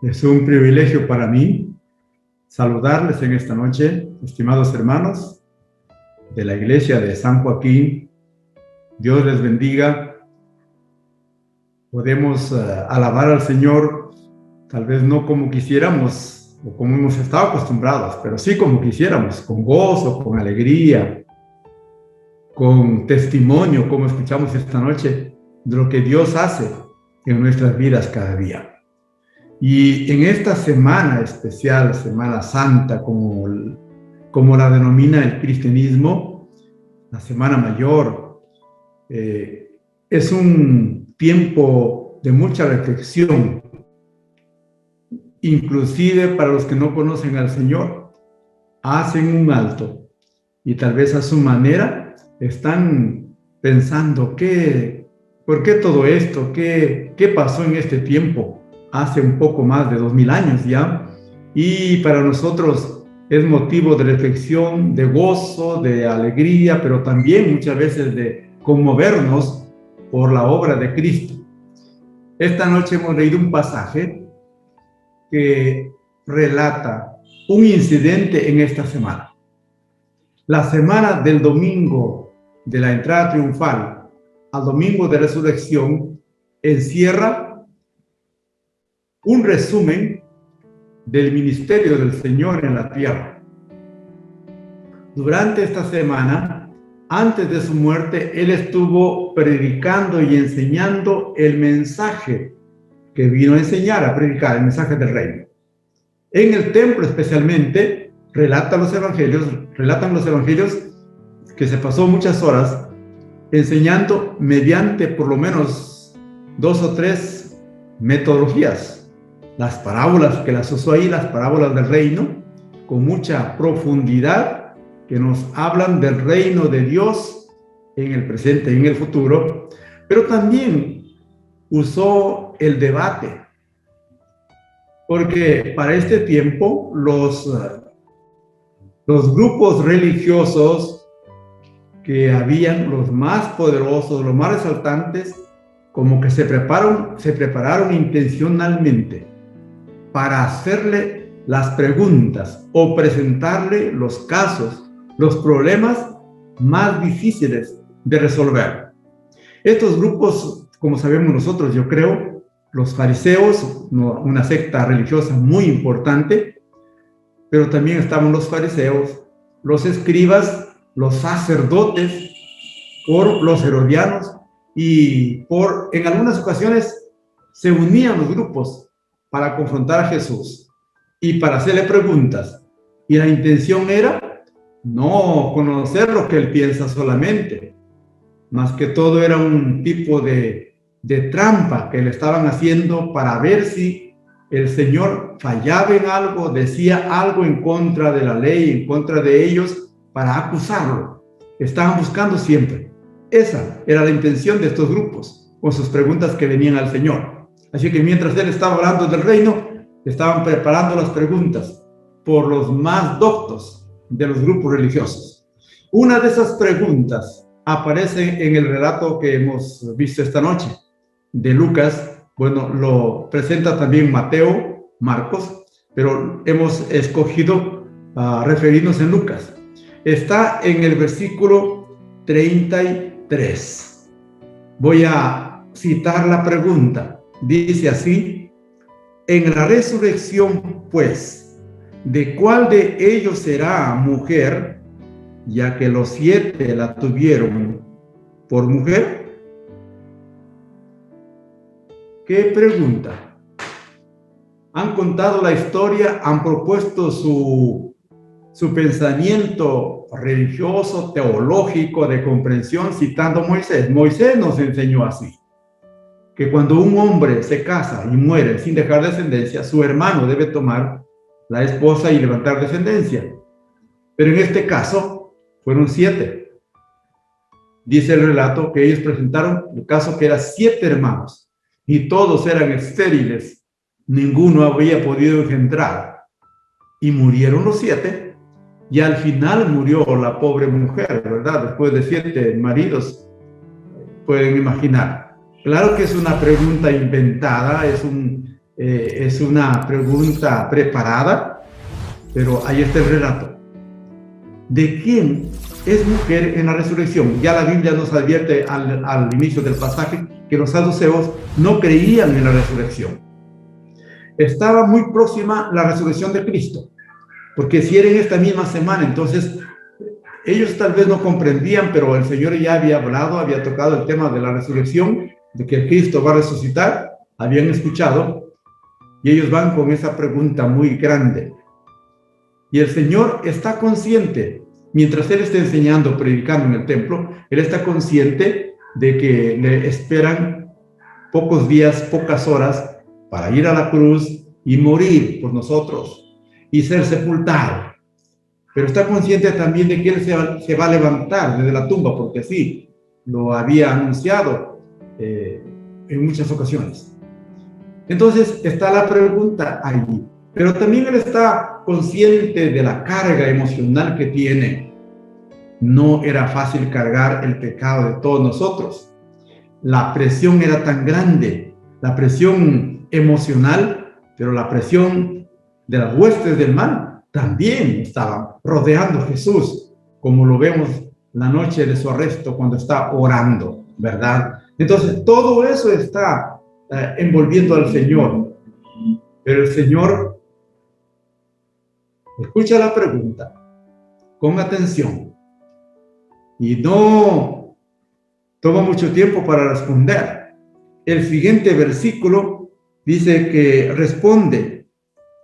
Es un privilegio para mí saludarles en esta noche, estimados hermanos de la iglesia de San Joaquín. Dios les bendiga. Podemos alabar al Señor, tal vez no como quisiéramos o como hemos estado acostumbrados, pero sí como quisiéramos, con gozo, con alegría, con testimonio, como escuchamos esta noche, de lo que Dios hace en nuestras vidas cada día. Y en esta semana especial, Semana Santa, como la denomina el cristianismo, la Semana Mayor, es un tiempo de mucha reflexión, inclusive para los que no conocen al Señor, hacen un alto y tal vez a su manera están pensando, ¿por qué todo esto? ¿Qué pasó en este tiempo? Hace un poco más de 2000 años ya, y para nosotros es motivo de reflexión, de gozo, de alegría, pero también muchas veces de conmovernos por la obra de Cristo. Esta noche hemos leído un pasaje que relata un incidente en esta semana. La semana del domingo de la entrada triunfal al domingo de resurrección encierra un resumen del ministerio del Señor en la tierra. Durante esta semana, antes de su muerte, Él estuvo predicando y enseñando el mensaje que vino a enseñar, a predicar, el mensaje del reino. En el templo especialmente, relatan los evangelios que se pasó muchas horas enseñando mediante por lo menos 2 o 3 metodologías. Las parábolas que las usó ahí, las parábolas del reino, con mucha profundidad, que nos hablan del reino de Dios en el presente y en el futuro, pero también usó el debate, porque para este tiempo los grupos religiosos que habían, los más poderosos, los más resaltantes, como que se prepararon intencionalmente para hacerle las preguntas o presentarle los casos, los problemas más difíciles de resolver. Estos grupos, como sabemos nosotros, yo creo, los fariseos, una secta religiosa muy importante, pero también estaban los fariseos, los escribas, los sacerdotes, por los herodianos, y en algunas ocasiones se unían los grupos para confrontar a Jesús y para hacerle preguntas. Y la intención era no conocer lo que él piensa solamente, más que todo era un tipo de trampa que le estaban haciendo para ver si el Señor fallaba en algo, decía algo en contra de la ley, en contra de ellos, para acusarlo. Estaban buscando siempre. Esa era la intención de estos grupos, con sus preguntas que venían al Señor. Así que mientras él estaba hablando del reino, estaban preparando las preguntas por los más doctos de los grupos religiosos. Una de esas preguntas aparece en el relato que hemos visto esta noche de Lucas. Bueno, lo presenta también Mateo, Marcos, pero hemos escogido referirnos en Lucas. Está en el versículo 33. Voy a citar la pregunta. Dice así: en la resurrección, pues, ¿de cuál de ellos será mujer, ya que los 7 la tuvieron por mujer? ¿Qué pregunta? Han contado la historia, han propuesto su pensamiento religioso, teológico, de comprensión, citando a Moisés. Moisés nos enseñó así, que cuando un hombre se casa y muere sin dejar descendencia, su hermano debe tomar la esposa y levantar descendencia. Pero en este caso fueron 7. Dice el relato que ellos presentaron el caso que eran 7 hermanos y todos eran estériles, ninguno había podido engendrar, y murieron los 7, y al final murió la pobre mujer, ¿verdad? Después de 7 maridos, pueden imaginar. Claro que es una pregunta inventada, es un es una pregunta preparada, pero ahí está el relato. ¿De quién es mujer en la resurrección? Ya la Biblia nos advierte al inicio del pasaje que los saduceos no creían en la resurrección. Estaba muy próxima la resurrección de Cristo, porque si era en esta misma semana, entonces ellos tal vez no comprendían, pero el Señor ya había hablado, había tocado el tema de la resurrección, de que Cristo va a resucitar, habían escuchado, y ellos van con esa pregunta muy grande. Y el Señor está consciente, mientras Él está enseñando, predicando en el templo, Él está consciente de que le esperan pocos días, pocas horas, para ir a la cruz y morir por nosotros, y ser sepultado. Pero está consciente también de que Él se va a levantar desde la tumba, porque sí, lo había anunciado en muchas ocasiones. Entonces está la pregunta allí, pero también Él está consciente de la carga emocional que tiene. No era fácil cargar el pecado de todos nosotros. La presión era tan grande, la presión emocional, pero la presión de las huestes del mal también estaba rodeando a Jesús, como lo vemos la noche de su arresto cuando está orando, ¿verdad? Entonces todo eso está envolviendo al Señor, pero el Señor escucha la pregunta con atención y no toma mucho tiempo para responder. El siguiente versículo dice que responde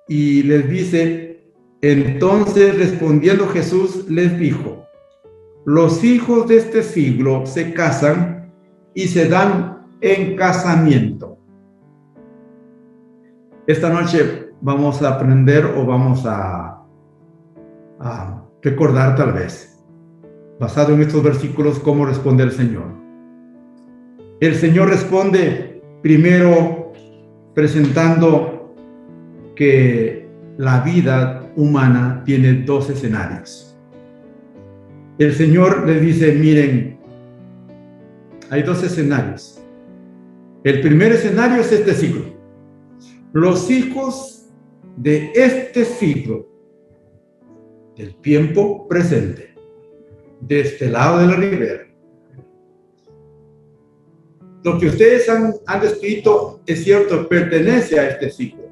y les dice: entonces respondiendo Jesús les dijo, los hijos de este siglo se casan y se dan en casamiento. Esta noche vamos a aprender o vamos a recordar tal vez, basado en estos versículos, cómo responde el Señor. El Señor responde primero presentando que la vida humana tiene dos escenarios. El Señor les dice, miren, hay dos escenarios. El primer escenario es este siglo. Los hijos de este siglo, del tiempo presente, de este lado de la ribera. Lo que ustedes han descrito es cierto, pertenece a este siglo,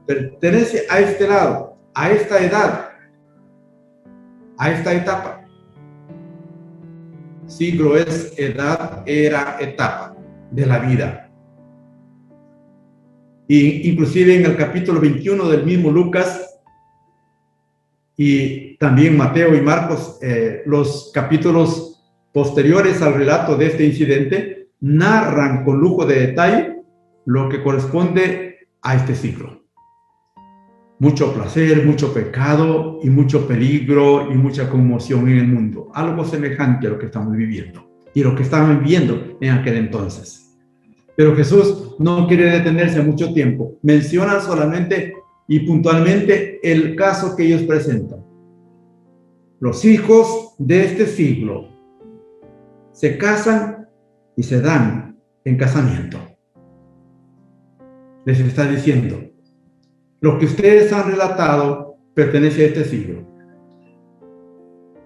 pertenece a este lado, a esta edad, a esta etapa. Siglo es edad, era, etapa de la vida. Y inclusive en el capítulo 21 del mismo Lucas y también Mateo y Marcos, los capítulos posteriores al relato de este incidente, narran con lujo de detalle lo que corresponde a este siglo. Mucho placer, mucho pecado y mucho peligro y mucha conmoción en el mundo. Algo semejante a lo que estamos viviendo y lo que estaban viviendo en aquel entonces. Pero Jesús no quiere detenerse mucho tiempo. Menciona solamente y puntualmente el caso que ellos presentan. Los hijos de este siglo se casan y se dan en casamiento. Les está diciendo, lo que ustedes han relatado pertenece a este siglo.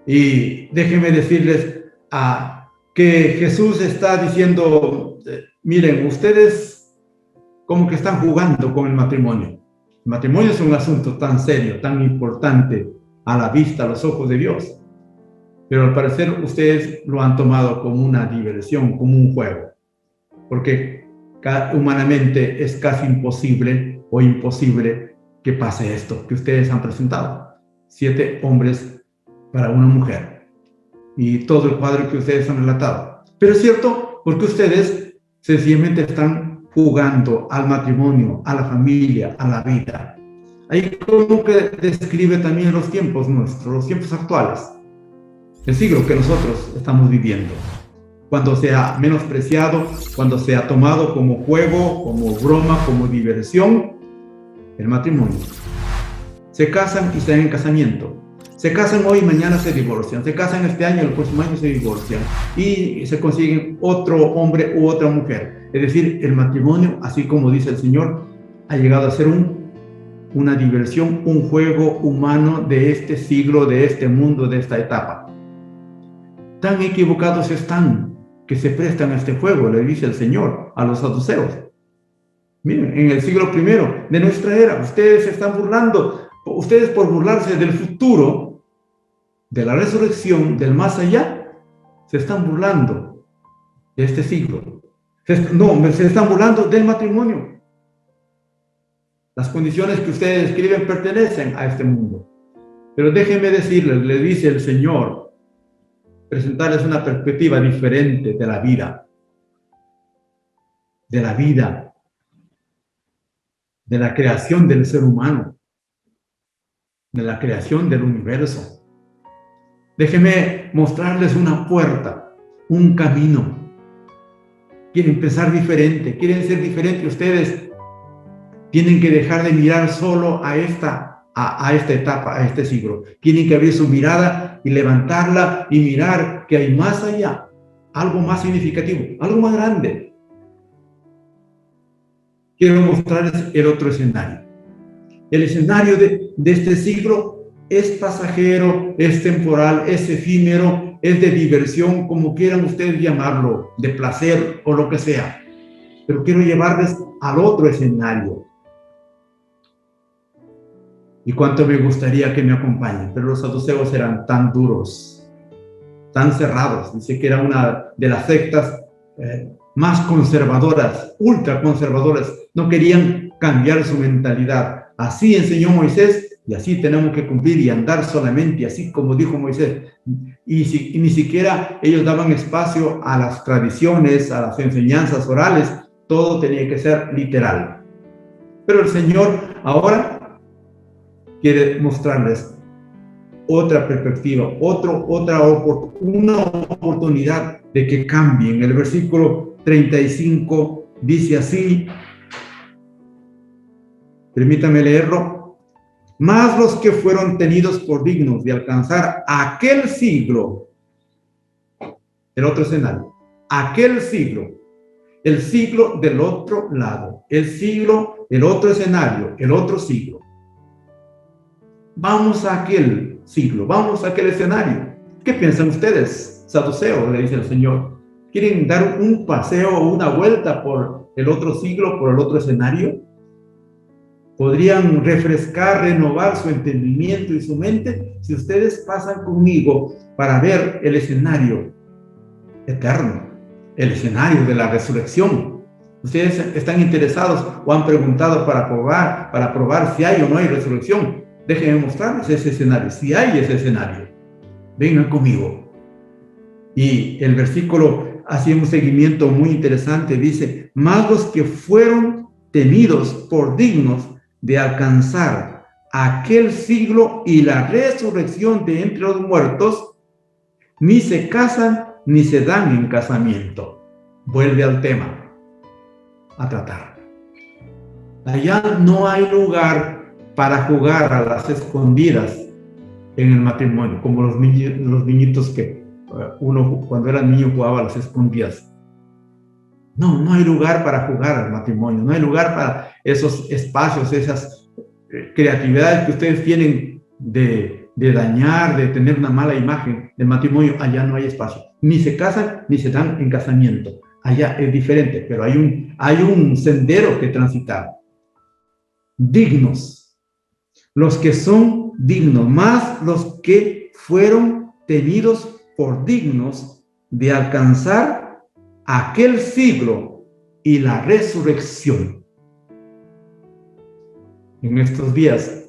Y déjenme decirles que Jesús está diciendo, miren, ustedes como que están jugando con el matrimonio. El matrimonio es un asunto tan serio, tan importante a la vista, a los ojos de Dios. Pero al parecer ustedes lo han tomado como una diversión, como un juego. Porque humanamente es casi imposible o imposible que pase esto que ustedes han presentado. 7 hombres para una mujer. Y todo el cuadro que ustedes han relatado. Pero es cierto porque ustedes sencillamente están jugando al matrimonio, a la familia, a la vida. Ahí como que describe también los tiempos nuestros, los tiempos actuales. El siglo que nosotros estamos viviendo. Cuando se ha menospreciado, cuando se ha tomado como juego, como broma, como diversión, el matrimonio. Se casan y se dan en casamiento. Se casan hoy y mañana se divorcian. Se casan este año y el próximo año se divorcian. Y se consiguen otro hombre u otra mujer. Es decir, el matrimonio, así como dice el Señor, ha llegado a ser una diversión, un juego humano de este siglo, de este mundo, de esta etapa. Tan equivocados están que se prestan a este juego, le dice el Señor a los saduceos. Miren, en el siglo I de nuestra era, ustedes se están burlando, ustedes por burlarse del futuro, de la resurrección, del más allá, se están burlando de este siglo. Se están burlando del matrimonio. Las condiciones que ustedes describen pertenecen a este mundo. Pero déjenme decirles, le dice el Señor, presentarles una perspectiva diferente de la vida, de la creación del ser humano, de la creación del universo. Déjenme mostrarles una puerta, un camino. Quieren pensar diferente, quieren ser diferentes. Ustedes tienen que dejar de mirar solo a esta etapa, a este siglo. Tienen que abrir su mirada y levantarla y mirar que hay más allá, algo más significativo, algo más grande. Quiero mostrarles el otro escenario. El escenario de este siglo es pasajero, es temporal, es efímero, es de diversión, como quieran ustedes llamarlo, de placer o lo que sea. Pero quiero llevarles al otro escenario. Y cuánto me gustaría que me acompañen, pero los saduceos eran tan duros, tan cerrados. Dice que era una de las sectas más conservadoras, ultra conservadoras. No querían cambiar su mentalidad. Así enseñó Moisés y así tenemos que cumplir y andar solamente así como dijo Moisés. Y ni siquiera ellos daban espacio a las tradiciones, a las enseñanzas orales. Todo tenía que ser literal. Pero el Señor ahora quiere mostrarles otra perspectiva, una oportunidad de que cambien. El versículo 35 dice así, permítame leerlo: mas los que fueron tenidos por dignos de alcanzar aquel siglo, el otro escenario, aquel siglo, el siglo del otro lado, el siglo, el otro escenario, el otro siglo. Vamos a aquel siglo, vamos a aquel escenario. ¿Qué piensan ustedes, saduceos? Le dice el Señor. ¿Quieren dar un paseo o una vuelta por el otro siglo, por el otro escenario? ¿Podrían refrescar, renovar su entendimiento y su mente si ustedes pasan conmigo para ver el escenario eterno, el escenario de la resurrección? ¿Ustedes están interesados o han preguntado para probar si hay o no hay resurrección? Déjenme mostrarles ese escenario, si hay ese escenario. Vengan conmigo. Y el versículo hace un seguimiento muy interesante. Dice: mas los que fueron tenidos por dignos de alcanzar aquel siglo y la resurrección de entre los muertos, ni se casan ni se dan en casamiento. Vuelve al tema a tratar. Allá no hay lugar para jugar a las escondidas en el matrimonio, como los niñitos que uno cuando era niño jugaba a las escondidas. No hay lugar para jugar al matrimonio, no hay lugar para esos espacios, esas creatividades que ustedes tienen de dañar, de tener una mala imagen del matrimonio. Allá no hay espacio. Ni se casan ni se dan en casamiento. Allá es diferente, pero hay un sendero que transitar. Dignos. Los que son dignos, más los que fueron tenidos por dignos de alcanzar aquel siglo y la resurrección. En estos días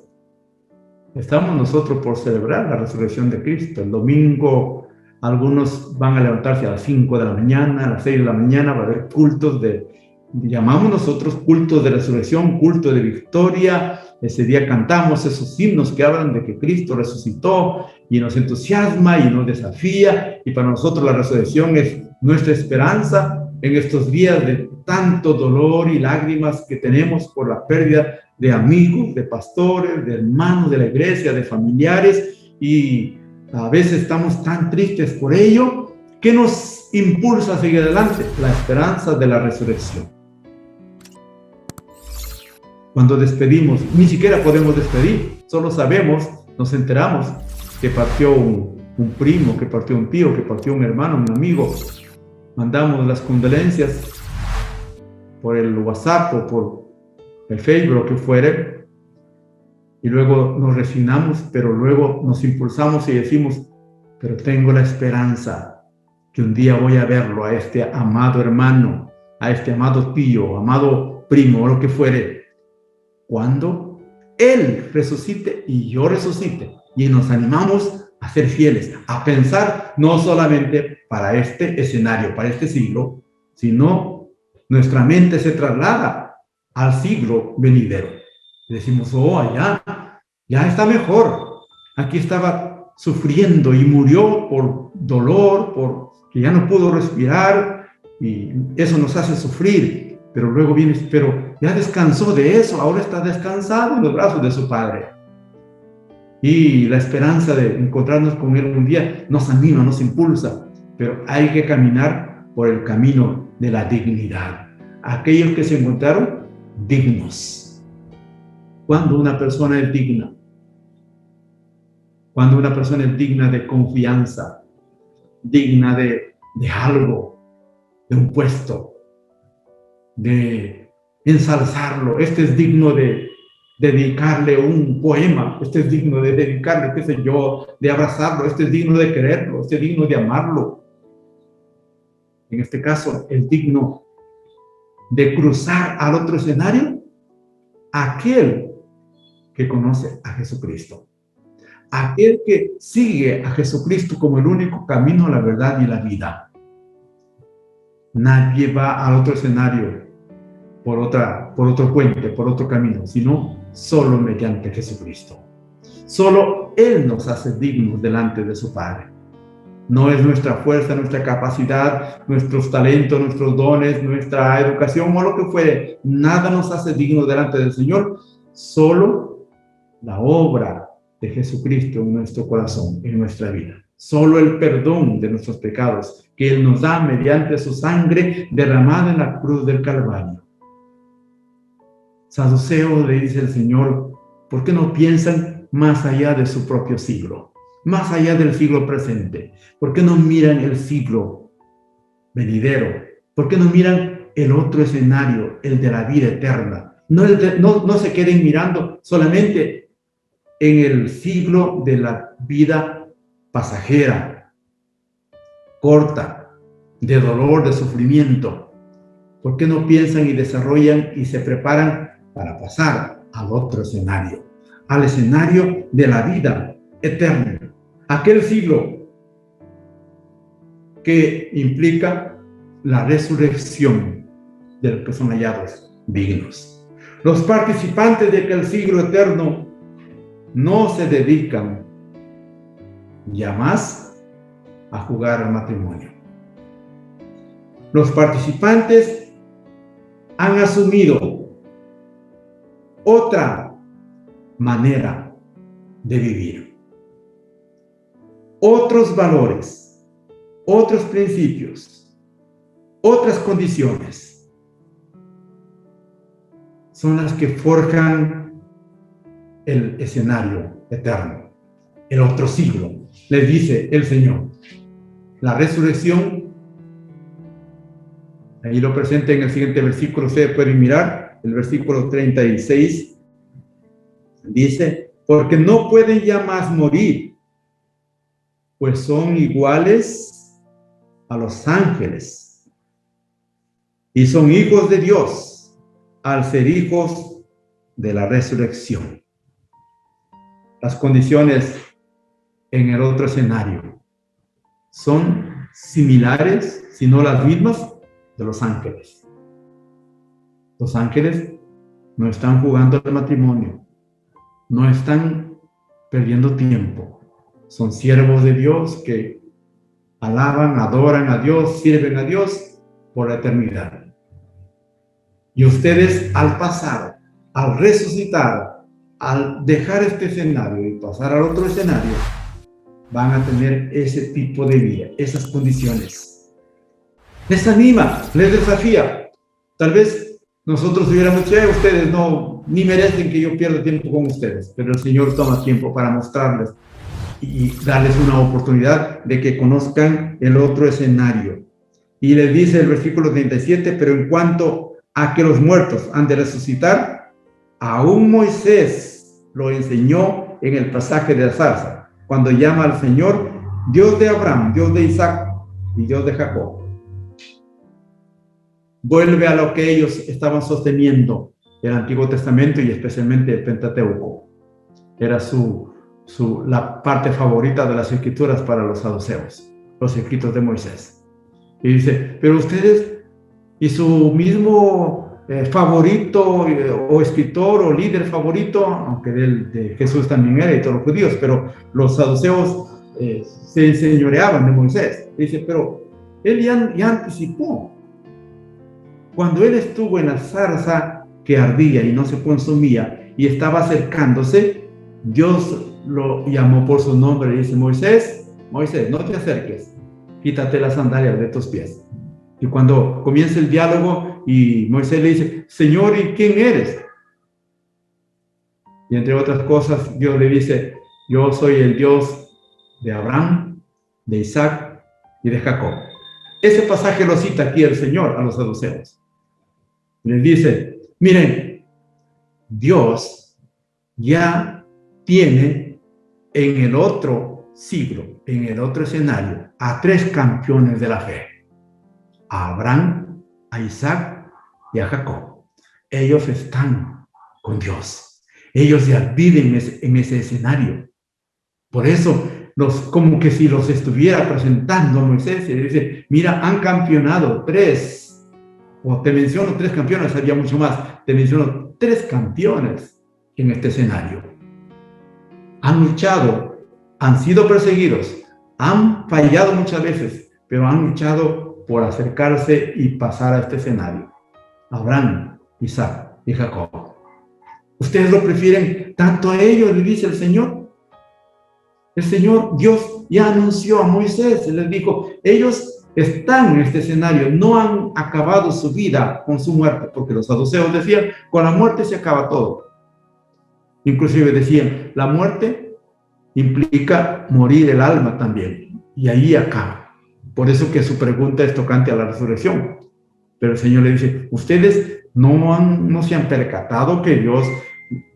estamos nosotros por celebrar la resurrección de Cristo. El domingo algunos van a levantarse a las 5 de la mañana, a las 6 de la mañana, va a haber cultos llamamos nosotros cultos de resurrección, culto de victoria. Ese día cantamos esos himnos que hablan de que Cristo resucitó y nos entusiasma y nos desafía, y para nosotros la resurrección es nuestra esperanza en estos días de tanto dolor y lágrimas que tenemos por la pérdida de amigos, de pastores, de hermanos de la iglesia, de familiares, y a veces estamos tan tristes por ello. ¿Qué nos impulsa a seguir adelante? La esperanza de la resurrección. Cuando despedimos, ni siquiera podemos despedir, solo sabemos, nos enteramos que partió un primo, que partió un tío, que partió un hermano, un amigo. Mandamos las condolencias por el WhatsApp o por el Facebook, lo que fuere, y luego nos resignamos, pero luego nos impulsamos y decimos, pero tengo la esperanza que un día voy a verlo, a este amado hermano, a este amado tío, amado primo, o lo que fuere, cuando él resucite y yo resucite, y nos animamos a ser fieles, a pensar no solamente para este escenario, para este siglo, sino nuestra mente se traslada al siglo venidero. Y decimos, oh, allá, ya está mejor. Aquí estaba sufriendo y murió por dolor, por que ya no pudo respirar, y eso nos hace sufrir. Pero luego viene, pero ya descansó de eso, ahora está descansado en los brazos de su Padre. Y la esperanza de encontrarnos con Él un día nos anima, nos impulsa, pero hay que caminar por el camino de la dignidad. Aquellos que se encontraron dignos. Cuando una persona es digna, cuando una persona es digna de confianza, digna de algo, de un puesto, de ensalzarlo, este es digno de dedicarle un poema, este es digno de dedicarle, qué sé yo, de abrazarlo, este es digno de quererlo, este es digno de amarlo. En este caso, es digno de cruzar al otro escenario, aquel que conoce a Jesucristo, aquel que sigue a Jesucristo como el único camino, la verdad y la vida. Nadie va al otro escenario por otro puente, por otro camino, sino solo mediante Jesucristo. Solo Él nos hace dignos delante de su Padre. No es nuestra fuerza, nuestra capacidad, nuestros talentos, nuestros dones, nuestra educación o lo que fuere. Nada nos hace dignos delante del Señor, solo la obra de Jesucristo en nuestro corazón, en nuestra vida. Solo el perdón de nuestros pecados que Él nos da mediante su sangre derramada en la cruz del Calvario. Saduceo, le dice el Señor, ¿por qué no piensan más allá de su propio siglo? Más allá del siglo presente. ¿Por qué no miran el siglo venidero? ¿Por qué no miran el otro escenario, el de la vida eterna? No se queden mirando solamente en el siglo de la vida pasajera, corta, de dolor, de sufrimiento. ¿Por qué no piensan y desarrollan y se preparan para pasar al otro escenario, al escenario de la vida eterna? Aquel siglo que implica la resurrección de los que son hallados dignos. Los participantes de aquel siglo eterno no se dedican ya más a jugar al matrimonio. Los participantes han asumido otra manera de vivir, otros valores, otros principios, otras condiciones. Son las que forjan el escenario eterno, el otro siglo. Les dice el Señor, la resurrección, ahí lo presenta en el siguiente versículo, ustedes pueden mirar, el versículo 36, dice, porque no pueden ya más morir, pues son iguales a los ángeles, y son hijos de Dios, al ser hijos de la resurrección. Las condiciones en el otro escenario son similares, si no las mismas, de los ángeles. Los ángeles no están jugando al matrimonio, no están perdiendo tiempo. Son siervos de Dios que alaban, adoran a Dios, sirven a Dios por la eternidad. Y ustedes al pasar, al resucitar, al dejar este escenario y pasar al otro escenario, van a tener ese tipo de vida, esas condiciones. Les anima, les desafía. Tal vez nosotros hubiéramos dicho, ustedes no, ni merecen que yo pierda tiempo con ustedes, pero el Señor toma tiempo para mostrarles y darles una oportunidad de que conozcan el otro escenario. Y les dice el versículo 37, pero en cuanto a que los muertos han de resucitar, aún Moisés lo enseñó en el pasaje de la zarza, cuando llama al Señor Dios de Abraham, Dios de Isaac y Dios de Jacob. Vuelve a lo que ellos estaban sosteniendo, el Antiguo Testamento y especialmente el Pentateuco. Era la parte favorita de las escrituras para los saduceos, los escritos de Moisés. Y dice, pero ustedes y su mismo favorito o escritor o líder favorito, aunque de Jesús también era y todos los judíos, pero los saduceos se enseñoreaban de Moisés. Dice, pero él ya anticipó. Cuando él estuvo en la zarza que ardía y no se consumía y estaba acercándose, Dios lo llamó por su nombre y dice, Moisés, Moisés, no te acerques, quítate las sandalias de tus pies. Y cuando comienza el diálogo y Moisés le dice, Señor, ¿y quién eres? Y entre otras cosas, Dios le dice, yo soy el Dios de Abraham, de Isaac y de Jacob. Ese pasaje lo cita aquí el Señor a los saduceos. Les dice, miren, Dios ya tiene en el otro siglo, en el otro escenario, a 3 campeones de la fe. A Abraham, a Isaac y a Jacob. Ellos están con Dios. Ellos ya viven en ese escenario. Por eso, como que si los estuviera presentando Moisés, y dice, mira, han campeonado 3. O te menciono 3 campeones, había mucho más. Te menciono 3 campeones en este escenario. Han luchado, han sido perseguidos, han fallado muchas veces, pero han luchado por acercarse y pasar a este escenario. Abraham, Isaac y Jacob. ¿Ustedes lo prefieren tanto a ellos, le dice el Señor? El Señor, Dios, ya anunció a Moisés, les dijo, ellos están en este escenario, no han acabado su vida con su muerte, porque los saduceos decían, con la muerte se acaba todo. Inclusive decían, la muerte implica morir el alma también, y ahí acaba. Por eso que su pregunta es tocante a la resurrección. Pero el Señor le dice, ustedes no se han percatado que Dios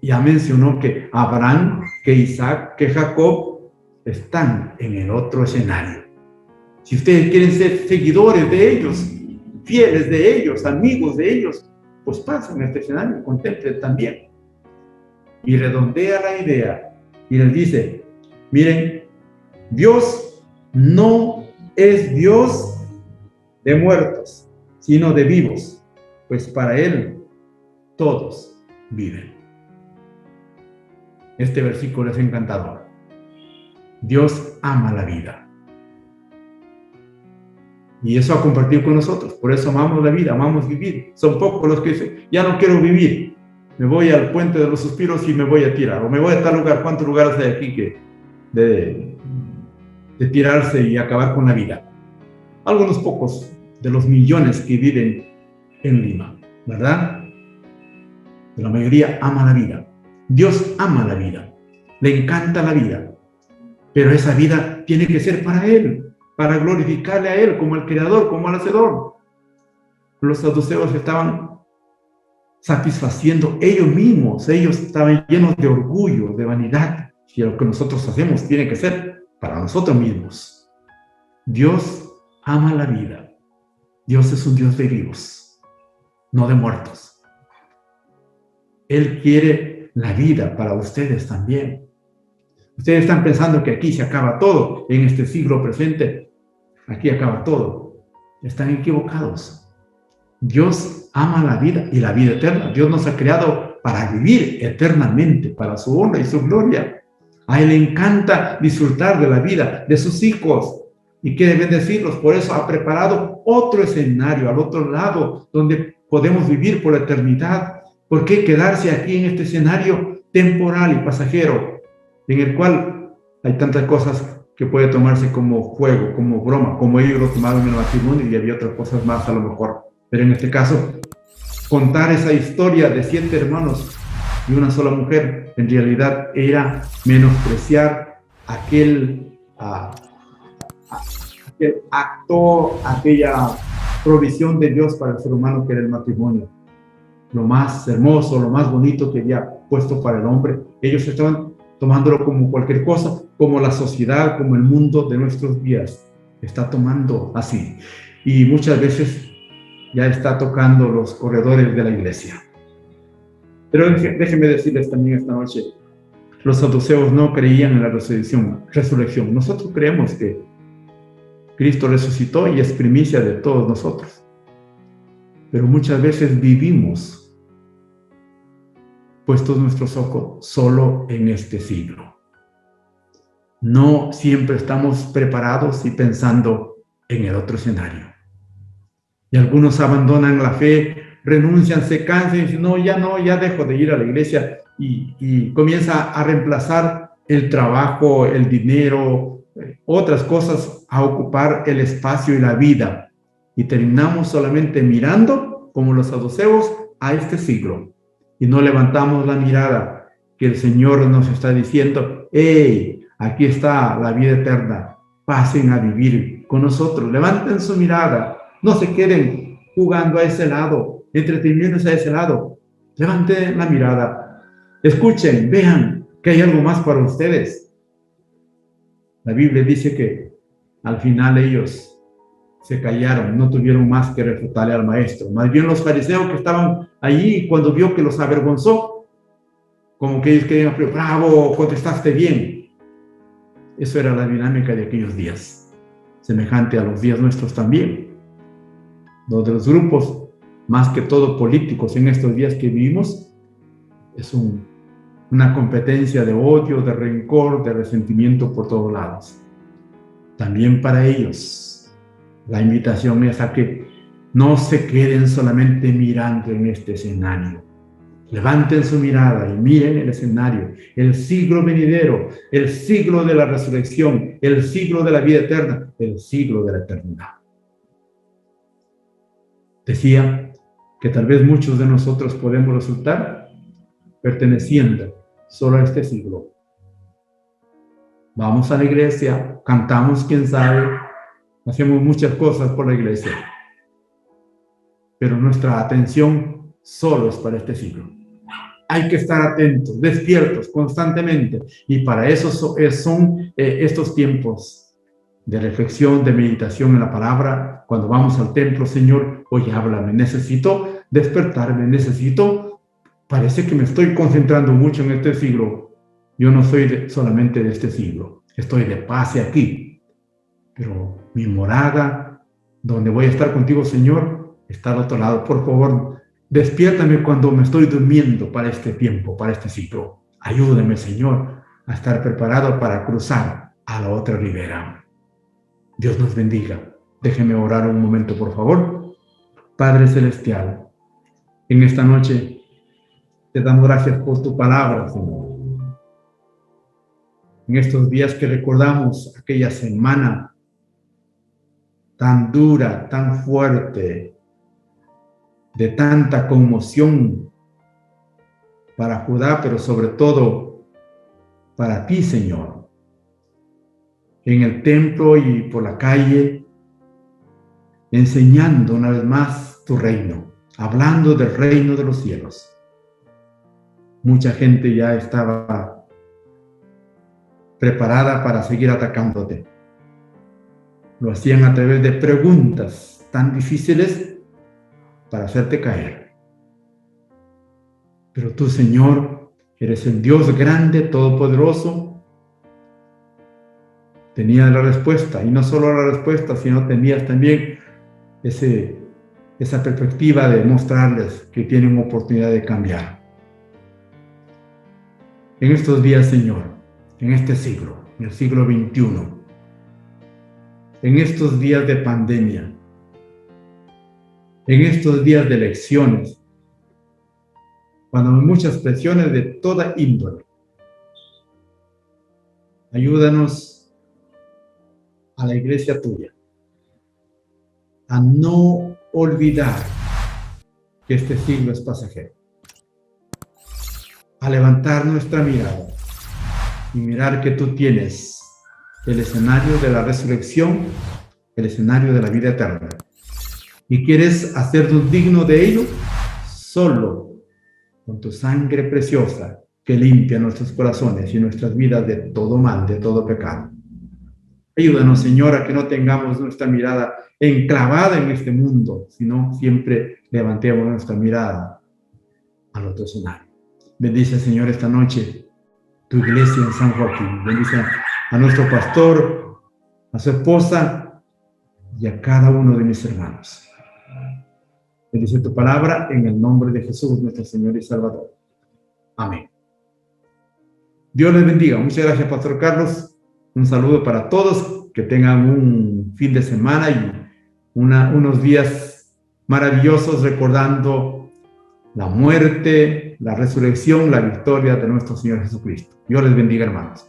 ya mencionó que Abraham, que Isaac, que Jacob están en el otro escenario. Si ustedes quieren ser seguidores de ellos, fieles de ellos, amigos de ellos, pues pasen a este escenario, contemplen también. Y redondea la idea y les dice, miren, Dios no es Dios de muertos, sino de vivos, pues para Él todos viven. Este versículo es encantador. Dios ama la vida. Y eso ha compartido con nosotros. Por eso amamos la vida, amamos vivir. Son pocos los que dicen, ya no quiero vivir. Me voy al puente de los suspiros y me voy a tirar. O me voy a tal lugar. ¿Cuántos lugares hay aquí que de tirarse y acabar con la vida? Algunos pocos de los millones que viven en Lima, ¿verdad? La mayoría ama la vida. Dios ama la vida. Le encanta la vida. Pero esa vida tiene que ser para Él, para glorificarle a Él como el creador, como el hacedor. Los saduceos estaban satisfaciendo ellos mismos, ellos estaban llenos de orgullo, de vanidad, y lo que nosotros hacemos tiene que ser para nosotros mismos. Dios ama la vida. Dios es un Dios de vivos, no de muertos. Él quiere la vida para ustedes también. Ustedes están pensando que aquí se acaba todo, en este siglo presente, aquí acaba todo. Están equivocados. Dios ama la vida y la vida eterna. Dios nos ha creado para vivir eternamente, para su honra y su gloria. A Él le encanta disfrutar de la vida de sus hijos y quiere bendecirlos. Por eso ha preparado otro escenario al otro lado donde podemos vivir por la eternidad. ¿Por qué quedarse aquí en este escenario temporal y pasajero, en el cual hay tantas cosas que puede tomarse como juego, como broma, como ellos lo tomaron en el matrimonio y había otras cosas más a lo mejor? Pero en este caso, contar esa historia de 7 hermanos y una sola mujer, en realidad era menospreciar aquel acto, aquella provisión de Dios para el ser humano que era el matrimonio. Lo más hermoso, lo más bonito que había puesto para el hombre. Ellos estaban tomándolo como cualquier cosa, como la sociedad, como el mundo de nuestros días está tomando así. Y muchas veces ya está tocando los corredores de la iglesia. Pero déjenme decirles también esta noche, los saduceos no creían en la resurrección. Nosotros creemos que Cristo resucitó y es primicia de todos nosotros. Pero muchas veces vivimos puestos nuestros ojos solo en este siglo. No siempre estamos preparados y pensando en el otro escenario. Y algunos abandonan la fe, renuncian, se cansan y dicen, no, ya dejo de ir a la iglesia y comienza a reemplazar el trabajo, el dinero, otras cosas a ocupar el espacio y la vida. Y terminamos solamente mirando, como los saduceos, a este siglo. Y no levantamos la mirada que el Señor nos está diciendo, ¡hey! Aquí está la vida eterna. Pasen a vivir con nosotros. Levanten su mirada. No se queden jugando a ese lado, entreteniéndose a ese lado. Levanten la mirada. Escuchen, vean que hay algo más para ustedes. La Biblia dice que al final ellos se callaron, no tuvieron más que refutarle al maestro. Más bien los fariseos que estaban allí, cuando vio que los avergonzó, como que ellos querían, bravo, contestaste bien. Eso era la dinámica de aquellos días, semejante a los días nuestros también, donde los grupos, más que todo políticos en estos días que vivimos, es una competencia de odio, de rencor, de resentimiento por todos lados. También para ellos, la invitación es a que no se queden solamente mirando en este escenario. Levanten su mirada y miren el escenario, el siglo venidero, el siglo de la resurrección, el siglo de la vida eterna, el siglo de la eternidad. Decía que tal vez muchos de nosotros podemos resultar perteneciendo solo a este siglo. Vamos a la iglesia, cantamos, quién sabe, hacemos muchas cosas por la iglesia, pero nuestra atención solo es para este siglo. Hay que estar atentos, despiertos constantemente, y para eso son estos tiempos de reflexión, de meditación en la palabra. Cuando vamos al templo, Señor, oye, háblame, necesito despertarme, parece que me estoy concentrando mucho en este siglo. Yo no soy solamente de este siglo, estoy de pase aquí, pero mi morada, donde voy a estar contigo, Señor, está al otro lado. Por favor, despiértame cuando me estoy durmiendo para este tiempo, para este ciclo. Ayúdame, Señor, a estar preparado para cruzar a la otra ribera. Dios nos bendiga. Déjeme orar un momento, por favor. Padre Celestial, en esta noche te damos gracias por tu palabra, Señor. En estos días que recordamos aquella semana tan dura, tan fuerte, de tanta conmoción para Judá, pero sobre todo para ti, Señor. En el templo y por la calle, enseñando una vez más tu reino, hablando del reino de los cielos. Mucha gente ya estaba preparada para seguir atacándote. Lo hacían a través de preguntas tan difíciles para hacerte caer. Pero tú, Señor, eres el Dios grande, todopoderoso. Tenías la respuesta, y no solo la respuesta, sino tenías también esa perspectiva de mostrarles que tienen oportunidad de cambiar. En estos días, Señor, en este siglo, en el siglo XXI, en estos días de pandemia, en estos días de elecciones, cuando hay muchas presiones de toda índole, ayúdanos a la iglesia tuya a no olvidar que este siglo es pasajero. A levantar nuestra mirada y mirar que tú tienes el escenario de la resurrección, el escenario de la vida eterna. Y quieres hacernos dignos de ello solo con tu sangre preciosa que limpia nuestros corazones y nuestras vidas de todo mal, de todo pecado. Ayúdanos, Señor, a que no tengamos nuestra mirada enclavada en este mundo, sino siempre levantemos nuestra mirada al otro escenario. Bendice, Señor, esta noche tu iglesia en San Joaquín. Bendice a nuestro pastor, a su esposa y a cada uno de mis hermanos. Bendice tu palabra en el nombre de Jesús, nuestro Señor y Salvador. Amén. Dios les bendiga. Muchas gracias, Pastor Carlos. Un saludo para todos. Que tengan un fin de semana y unos días maravillosos recordando la muerte, la resurrección, la victoria de nuestro Señor Jesucristo. Dios les bendiga, hermanos.